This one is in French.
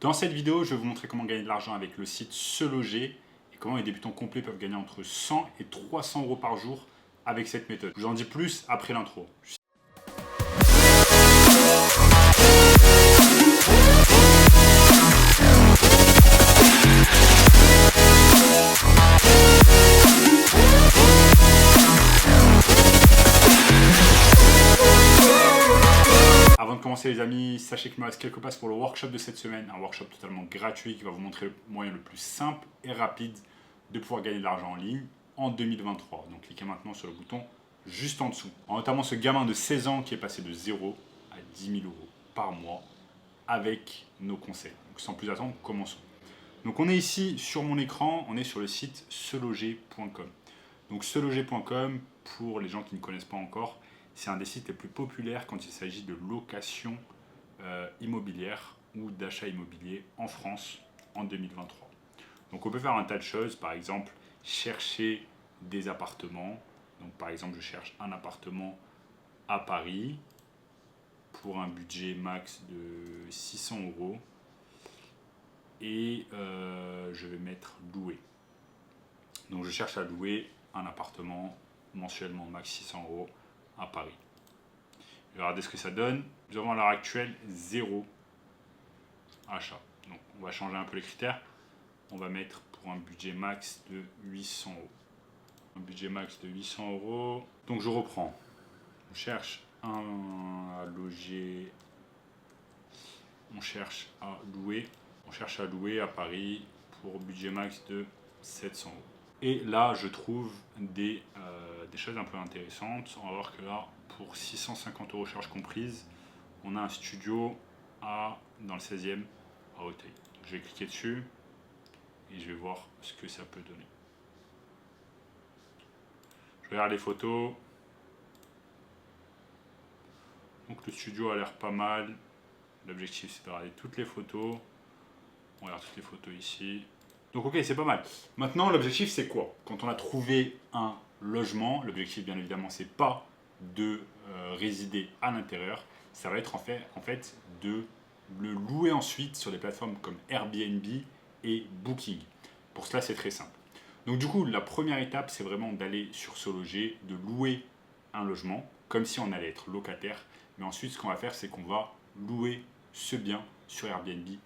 Dans cette vidéo, je vais vous montrer comment gagner de l'argent avec le site Se Loger et comment les débutants complets peuvent gagner entre 100 et 300 euros par jour avec cette méthode. Je vous en dis plus après l'intro. Avant de commencer les amis, sachez qu'il me reste quelques places pour le workshop de cette semaine, un workshop totalement gratuit qui va vous montrer le moyen le plus simple et rapide de pouvoir gagner de l'argent en ligne en 2023. Donc cliquez maintenant sur le bouton juste en dessous. Notamment ce gamin de 16 ans qui est passé de 0 à 10 000 euros par mois avec nos conseils. Donc sans plus attendre, commençons. Donc on est ici sur mon écran, on est sur le site seloger.com. Donc seloger.com, pour les gens qui ne connaissent pas encore, c'est un des sites les plus populaires quand il s'agit de location immobilière ou d'achat immobilier en France en 2023. Donc on peut faire un tas de choses, par exemple chercher des appartements. Donc par exemple je cherche un appartement à Paris pour un budget max de 600 euros et je vais mettre louer. Donc je cherche à louer un appartement mensuellement max 600 euros à Paris. Je vais regarder ce que ça donne. Nous avons à l'heure actuelle 0 achat. Donc on va changer un peu les critères. On va mettre pour un budget max de 800 euros. Un budget max de 800 euros. Donc je reprends. On cherche à loger. On cherche à louer. On cherche à louer à Paris pour budget max de 700 euros. Et là, je trouve des choses un peu intéressantes. On va voir que là, pour 650 euros charges comprises, on a un studio dans le 16e à Auteuil. Je vais cliquer dessus et je vais voir ce que ça peut donner. Je regarde les photos. Donc le studio a l'air pas mal. L'objectif, c'est de regarder toutes les photos. On regarde toutes les photos ici. Donc ok, c'est pas mal. Maintenant, l'objectif, c'est quoi? Quand on a trouvé un logement, l'objectif, bien évidemment, c'est pas de résider à l'intérieur. Ça va être en fait de le louer ensuite sur des plateformes comme Airbnb et Booking. Pour cela, c'est très simple. Donc du coup, la première étape, c'est vraiment d'aller sur Se Loger, de louer un logement, comme si on allait être locataire. Mais ensuite, ce qu'on va faire, c'est qu'on va louer ce bien sur Airbnb et